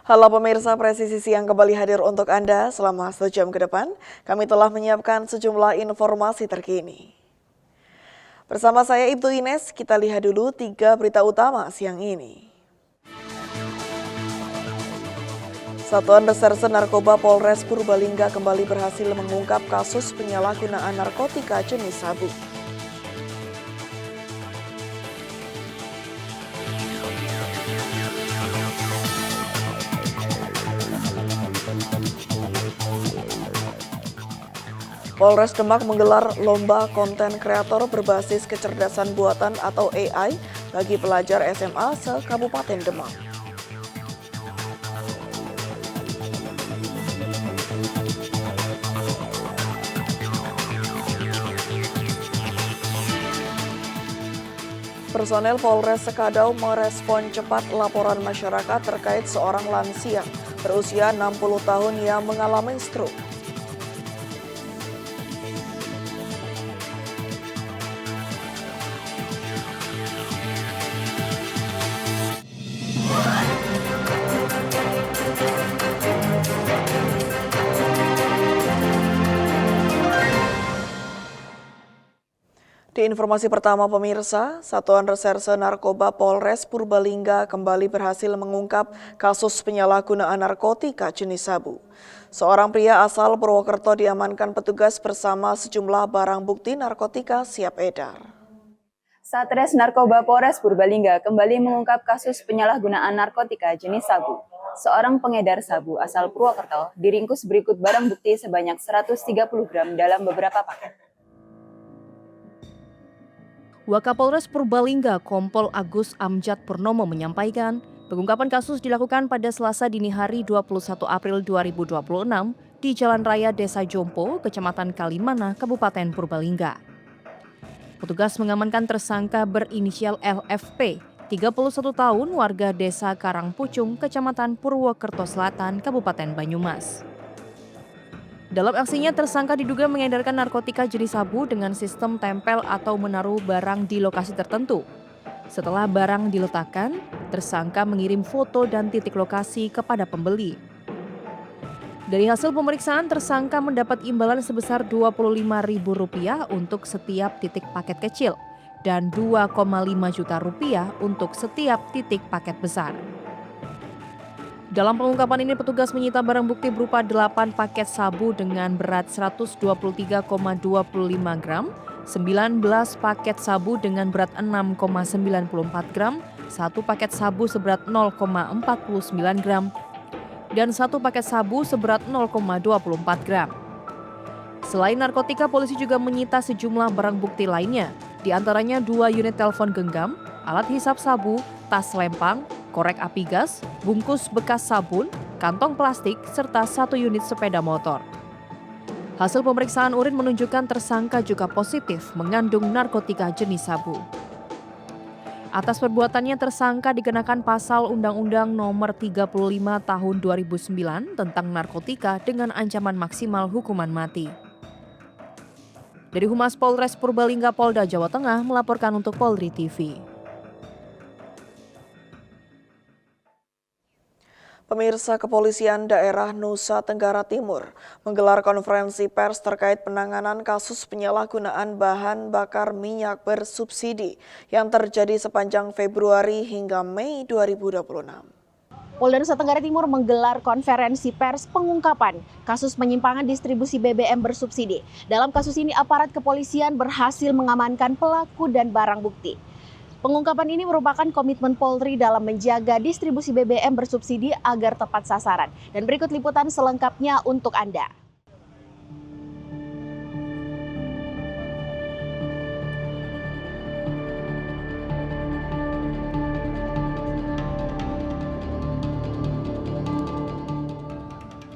Halo pemirsa, Presisi Siang kembali hadir untuk Anda selama 1 jam ke depan. Kami telah menyiapkan sejumlah informasi terkini. Bersama saya Ibtu Ines, kita lihat dulu 3 berita utama siang ini. Satuan Reserse Narkoba Polres Purbalingga kembali berhasil mengungkap kasus penyalahgunaan narkotika jenis sabu. Polres Demak menggelar lomba konten kreator berbasis kecerdasan buatan atau AI bagi pelajar SMA se-Kabupaten Demak. Personel Polres Sekadau merespon cepat laporan masyarakat terkait seorang lansia berusia 60 tahun yang mengalami stroke. Di informasi pertama pemirsa, Satuan Reserse Narkoba Polres Purbalingga kembali berhasil mengungkap kasus penyalahgunaan narkotika jenis sabu. Seorang pria asal Purwokerto diamankan petugas bersama sejumlah barang bukti narkotika siap edar. Satres Narkoba Polres Purbalingga kembali mengungkap kasus penyalahgunaan narkotika jenis sabu. Seorang pengedar sabu asal Purwokerto diringkus berikut barang bukti sebanyak 130 gram dalam beberapa paket. Wakapolres Purbalingga Kompol Agus Amjad Purnomo menyampaikan, pengungkapan kasus dilakukan pada Selasa dini hari 21 April 2026 di Jalan Raya Desa Jompo, Kecamatan Kalimana, Kabupaten Purbalingga. Petugas mengamankan tersangka berinisial LFP, 31 tahun, warga Desa Karangpucung, Kecamatan Purwokerto Selatan, Kabupaten Banyumas. Dalam aksinya, tersangka diduga mengedarkan narkotika jenis sabu dengan sistem tempel atau menaruh barang di lokasi tertentu. Setelah barang diletakkan, tersangka mengirim foto dan titik lokasi kepada pembeli. Dari hasil pemeriksaan, tersangka mendapat imbalan sebesar Rp25.000 untuk setiap titik paket kecil dan Rp2,5 juta untuk setiap titik paket besar. Dalam pengungkapan ini, petugas menyita barang bukti berupa 8 paket sabu dengan berat 123,25 gram, 19 paket sabu dengan berat 6,94 gram, 1 paket sabu seberat 0,49 gram, dan 1 paket sabu seberat 0,24 gram. Selain narkotika, polisi juga menyita sejumlah barang bukti lainnya, di antaranya 2 unit telepon genggam, alat hisap sabu, tas lempang, korek api gas, bungkus bekas sabun, kantong plastik, serta 1 unit sepeda motor. Hasil pemeriksaan urin menunjukkan tersangka juga positif mengandung narkotika jenis sabu. Atas perbuatannya, tersangka dikenakan pasal Undang-Undang Nomor 35 Tahun 2009 tentang narkotika dengan ancaman maksimal hukuman mati. Dari Humas Polres Purbalingga Polda Jawa Tengah melaporkan untuk Polri TV. Pemirsa, Kepolisian Daerah Nusa Tenggara Timur menggelar konferensi pers terkait penanganan kasus penyalahgunaan bahan bakar minyak bersubsidi yang terjadi sepanjang Februari hingga Mei 2026. Polda Nusa Tenggara Timur menggelar konferensi pers pengungkapan kasus penyimpangan distribusi BBM bersubsidi. Dalam kasus ini, aparat kepolisian berhasil mengamankan pelaku dan barang bukti. Pengungkapan ini merupakan komitmen Polri dalam menjaga distribusi BBM bersubsidi agar tepat sasaran. Dan berikut liputan selengkapnya untuk Anda.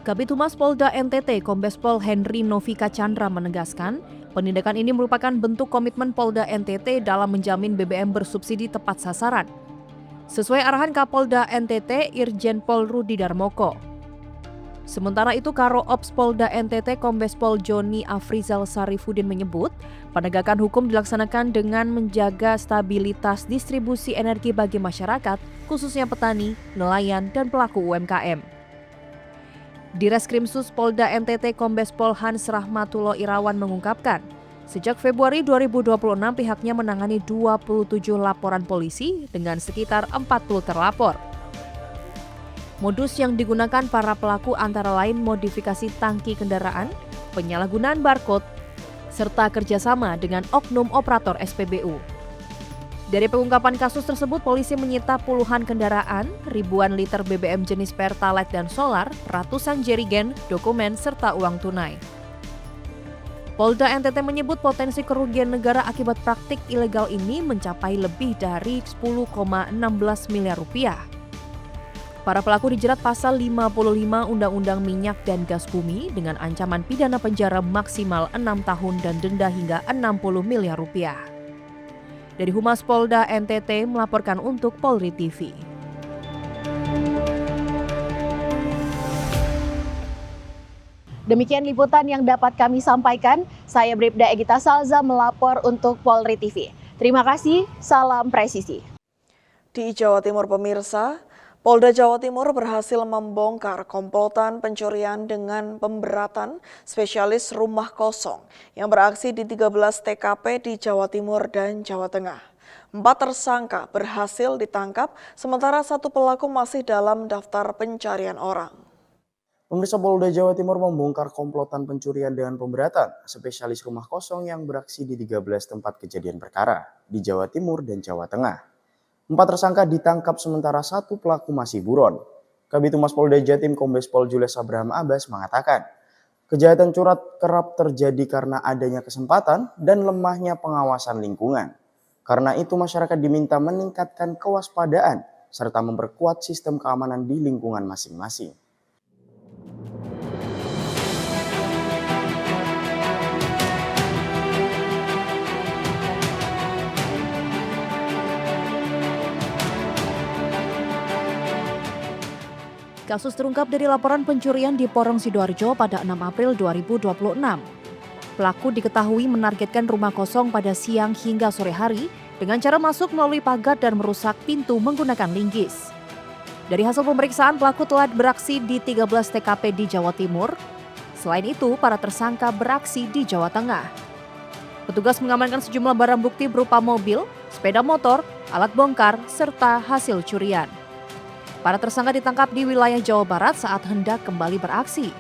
Kabid Humas Polda NTT Kombes Pol Henry Novika Chandra menegaskan, penindakan ini merupakan bentuk komitmen Polda NTT dalam menjamin BBM bersubsidi tepat sasaran. Sesuai arahan Kapolda NTT Irjen Pol Rudi Darmoko. Sementara itu, Karo Ops Polda NTT Kombes Pol Joni Afrizal Sarifudin menyebut, penegakan hukum dilaksanakan dengan menjaga stabilitas distribusi energi bagi masyarakat, khususnya petani, nelayan, dan pelaku UMKM. Di Reskrimsus Polda NTT Kombes Pol Hans Rahmatullah Irawan mengungkapkan, sejak Februari 2026 pihaknya menangani 27 laporan polisi dengan sekitar 40 terlapor. Modus yang digunakan para pelaku antara lain modifikasi tangki kendaraan, penyalahgunaan barcode, serta kerjasama dengan oknum operator SPBU. Dari pengungkapan kasus tersebut, polisi menyita puluhan kendaraan, ribuan liter BBM jenis Pertalite dan solar, ratusan jerigen, dokumen, serta uang tunai. Polda NTT menyebut potensi kerugian negara akibat praktik ilegal ini mencapai lebih dari 10,16 miliar rupiah. Para pelaku dijerat pasal 55 Undang-Undang Minyak dan Gas Bumi dengan ancaman pidana penjara maksimal 6 tahun dan denda hingga 60 miliar rupiah. Dari Humas Polda NTT melaporkan untuk Polri TV. Demikian liputan yang dapat kami sampaikan. Saya Bribda Egita Salza melapor untuk Polri TV. Terima kasih, salam presisi. Di Jawa Timur pemirsa, Polda Jawa Timur berhasil membongkar komplotan pencurian dengan pemberatan spesialis rumah kosong yang beraksi di 13 TKP di Jawa Timur dan Jawa Tengah. 4 tersangka berhasil ditangkap, sementara 1 pelaku masih dalam daftar pencarian orang. Pemirsa, Polda Jawa Timur membongkar komplotan pencurian dengan pemberatan spesialis rumah kosong yang beraksi di 13 tempat kejadian perkara di Jawa Timur dan Jawa Tengah. 4 tersangka ditangkap sementara 1 pelaku masih buron. Kabid Humas Polda Jatim Kombes Pol Julius Abraham Abbas mengatakan, kejahatan curat kerap terjadi karena adanya kesempatan dan lemahnya pengawasan lingkungan. Karena itu masyarakat diminta meningkatkan kewaspadaan serta memperkuat sistem keamanan di lingkungan masing-masing. Kasus terungkap dari laporan pencurian di Porong Sidoarjo pada 6 April 2026. Pelaku diketahui menargetkan rumah kosong pada siang hingga sore hari dengan cara masuk melalui pagar dan merusak pintu menggunakan linggis. Dari hasil pemeriksaan, pelaku telah beraksi di 13 TKP di Jawa Timur. Selain itu, para tersangka beraksi di Jawa Tengah. Petugas mengamankan sejumlah barang bukti berupa mobil, sepeda motor, alat bongkar, serta hasil curian. Para tersangka ditangkap di wilayah Jawa Barat saat hendak kembali beraksi.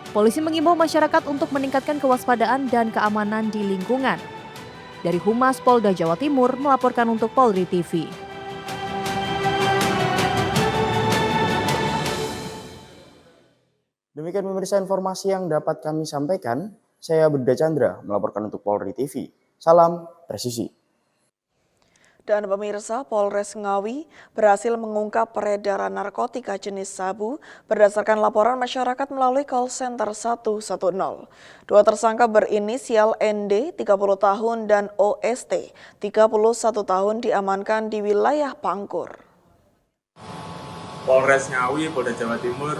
Polisi mengimbau masyarakat untuk meningkatkan kewaspadaan dan keamanan di lingkungan. Dari Humas Polda Jawa Timur melaporkan untuk Polri TV. Demikian pemirsa informasi yang dapat kami sampaikan. Saya Bribda Chandra melaporkan untuk Polri TV. Salam presisi. Dan pemirsa, Polres Ngawi berhasil mengungkap peredaran narkotika jenis sabu berdasarkan laporan masyarakat melalui call center 110. 2 tersangka berinisial ND 30 tahun dan OST 31 tahun diamankan di wilayah Pangkur. Polres Ngawi, Polda Jawa Timur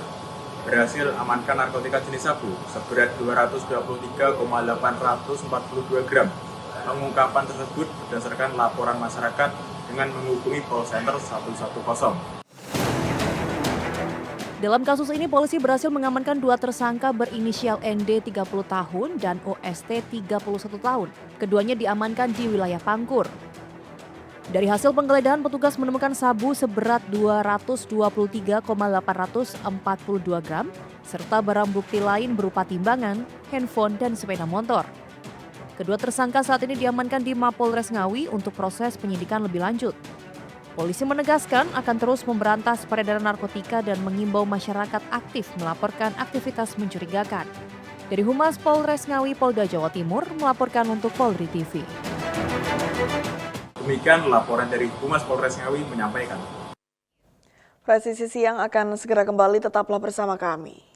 berhasil amankan narkotika jenis sabu seberat 223,842 gram. Pengungkapan tersebut berdasarkan laporan masyarakat dengan menghubungi call center 110. Dalam kasus ini, polisi berhasil mengamankan 2 tersangka berinisial ND 30 tahun dan OST 31 tahun. Keduanya diamankan di wilayah Pangkur. Dari hasil penggeledahan, petugas menemukan sabu seberat 223,842 gram, serta barang bukti lain berupa timbangan, handphone, dan sepeda motor. Kedua tersangka saat ini diamankan di Mapolres Ngawi untuk proses penyidikan lebih lanjut. Polisi menegaskan akan terus memberantas peredaran narkotika dan mengimbau masyarakat aktif melaporkan aktivitas mencurigakan. Dari Humas Polres Ngawi, Polda Jawa Timur melaporkan untuk Polri TV. Demikian laporan dari Humas Polres Ngawi menyampaikan. Presisi siang akan segera kembali, tetaplah bersama kami.